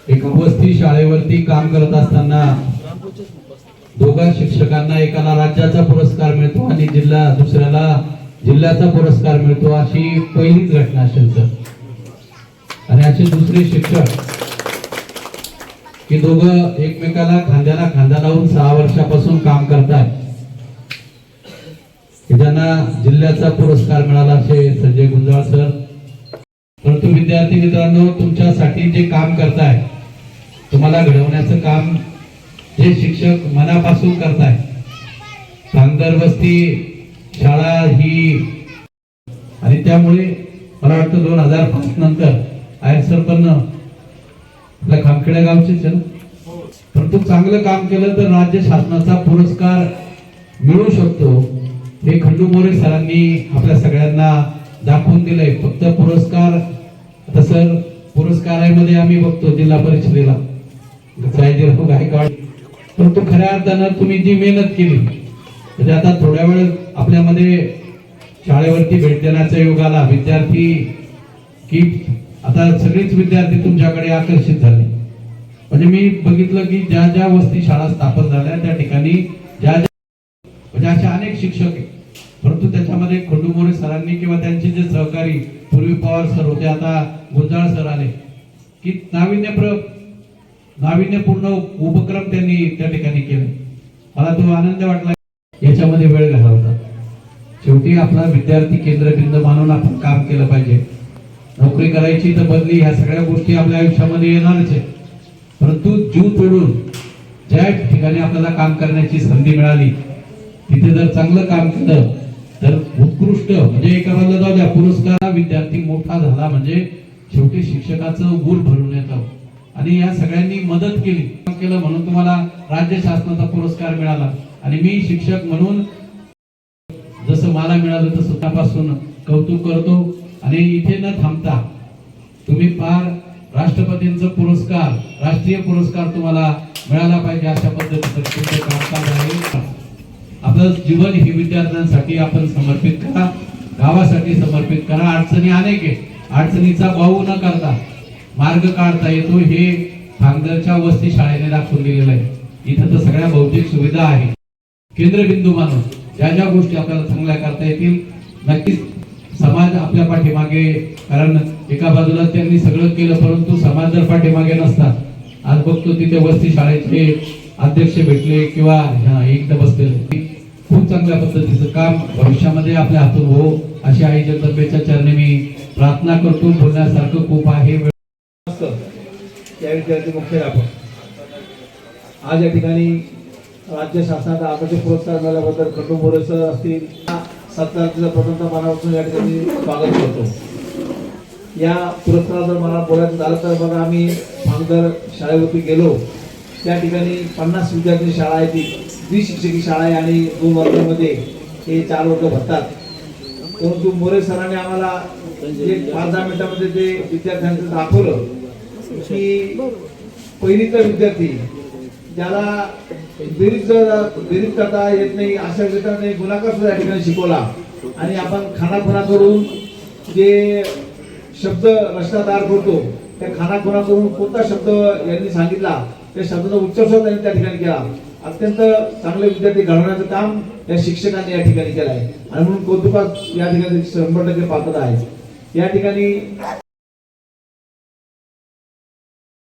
एका वस्ती शाळेवरती काम करत असताना दोघा शिक्षकांना एकाला राज्याचा पुरस्कार मिळतो आणि दुसऱ्याला जिल्ह्याचा पुरस्कार मिळतो, अशी पहिलीच घटना असेल सर. आणि असे दुसरे शिक्षक की दोघं एकमेकाला खांद्याला खांदा लावून 6 वर्षापासून काम करतात, ज्यांना जिल्ह्याचा पुरस्कार मिळाला असे संजय गुंजाळ सर. परंतु विद्यार्थी मित्रांनो, तुमच्यासाठी जे काम करताय, तुम्हाला घडवण्याचं काम जे शिक्षक मनापासून करताय. सांगदर वस्ती शाळा ही, आणि त्यामुळे मला वाटतं 2005 नंतर आहे सर, पण आपल्या खामखेड्या गावचेच आहे ना, परंतु चांगलं काम केलं तर राज्य शासनाचा पुरस्कार मिळू शकतो, हे खंडू मोरे सरांनी आपल्या सगळ्यांना दाखवून दिलंय. फक्त पुरस्कार, आता सर पुरस्कारामध्ये आम्ही बघतो जिल्हा परिषदेला सयाजीराव गायकवाड, परंतु खऱ्या अर्थानं तुम्ही जी मेहनत केली, म्हणजे आता थोड्या वेळ आपल्यामध्ये शाळेवरती भेट देण्याचा योग आला, विद्यार्थी की आता सगळेच विद्यार्थी तुमच्याकडे आकर्षित झाले. म्हणजे मी बघितलं की ज्या ज्या वस्ती शाळा स्थापन झाल्या त्या ठिकाणी म्हणजे असे अनेक शिक्षक आहेत, परंतु त्याच्यामध्ये खंडू मोरे सरांनी किंवा त्यांचे जे सहकारी, पूर्वी पवार सर होते, आता गुंजाळ सर आले, की नाविन्यपूर्ण उपक्रम त्यांनी त्या ठिकाणी केले. मला तो आनंद वाटला, याच्यामध्ये वेळ घालवता. शेवटी आपला विद्यार्थी केंद्रबिंदू मानून आपण काम केलं पाहिजे. नोकरी करायची तर बदली, ह्या सगळ्या गोष्टी आपल्या आयुष्यामध्ये येणारच आहे, परंतु जीव तोडून ज्या ठिकाणी आपल्याला काम करण्याची संधी मिळाली तिथे जर चांगलं काम केलं तर उत्कृष्ट, म्हणजे एका बाजूला जाऊ द्या, पुरस्कार विद्यार्थी मोठा झाला म्हणजे शेवटी शिक्षकाचं गुर भरून येतं. आणि या सगळ्यांनी मदत केलं म्हणून तुम्हाला राज्य शासनाचा पुरस्कार मिळाला. आणि मी शिक्षक म्हणून जसं मला मिळालं तसं त्यापासून कौतुक करतो. आणि इथे न थांबता तुम्ही पार राष्ट्रपतींचा पुरस्कार, राष्ट्रीय पुरस्कार तुम्हाला मिळाला पाहिजे, अशा पद्धतीचं तुमचं कामकाज आहे. आपलं जीवन ही विद्यार्थ्यांसाठी आपण समर्पित करा, गावासाठी समर्पित करा. अडचणी अनेक आहे, अडचणीचा भाऊ न करता मार्ग काढता येतो, हे सांगदरच्या वस्ती शाळेने दाखवून दिलेलं आहे. इथं तर सगळ्या भौतिक सुविधा आहे. केंद्रबिंदू मानून ज्या ज्या गोष्टी आपल्याला चांगल्या करता येतील, नक्कीच समाज आपल्या पाठीमागे, कारण एका बाजूला त्यांनी सगळं केलं परंतु समाज जर पाठीमागे नसतात, आज बघतो तिथे वस्ती शाळेचे अध्यक्ष भेटले किंवा एकदा बसलेले, खूप चांगल्या पद्धतीचं काम भविष्यामध्ये आपल्या हातून हो, अशी आई जगदंबेच्या चरणी मी प्रार्थना करतो. बोलण्यासारखं खूप आहे. त्या विद्यार्थी मुख्याध्यापक आज या ठिकाणी राज्य शासनाचा आदर्श पुरस्कार मिळाल्याबद्दल खंडू मोरे सर असतील, सत्काराचं प्रथमतः मनापासून या ठिकाणी स्वागत करतो. या पुरस्काराबद्दल मला बोलायचं झालं तर बघा, आम्ही सांगदर शाळेवरती गेलो, त्या ठिकाणी 50 विद्यार्थी शाळा आहे, ती द्विशिक्षकी शाळा आहे आणि 2 वर्गामध्ये हे 4 वर्ग भरतात. परंतु मोरे सरांनी आम्हाला 5-10 मिनिटांमध्ये ते विद्यार्थ्यांचं दाखवलं की पहिलीचा विद्यार्थी ज्याला बेरीज करता येत नाही अशा विद्यार्थ्यांनी गुणाकार सुद्धा या ठिकाणी शिकवला. आणि आपण खानाखुणा करून जे शब्द रचना तयार करतो, त्या खानाखुणा करून कोणता शब्द यांनी सांगितला त्या शब्दाचा उच्चार सुद्धा त्यांनी त्या ठिकाणी केला. अत्यंत चांगले विद्यार्थी घडवण्याचं काम या शिक्षकांनी या ठिकाणी केलं आहे आणि म्हणून कौतुकात या ठिकाणी 100% पात्र आहे. या ठिकाणी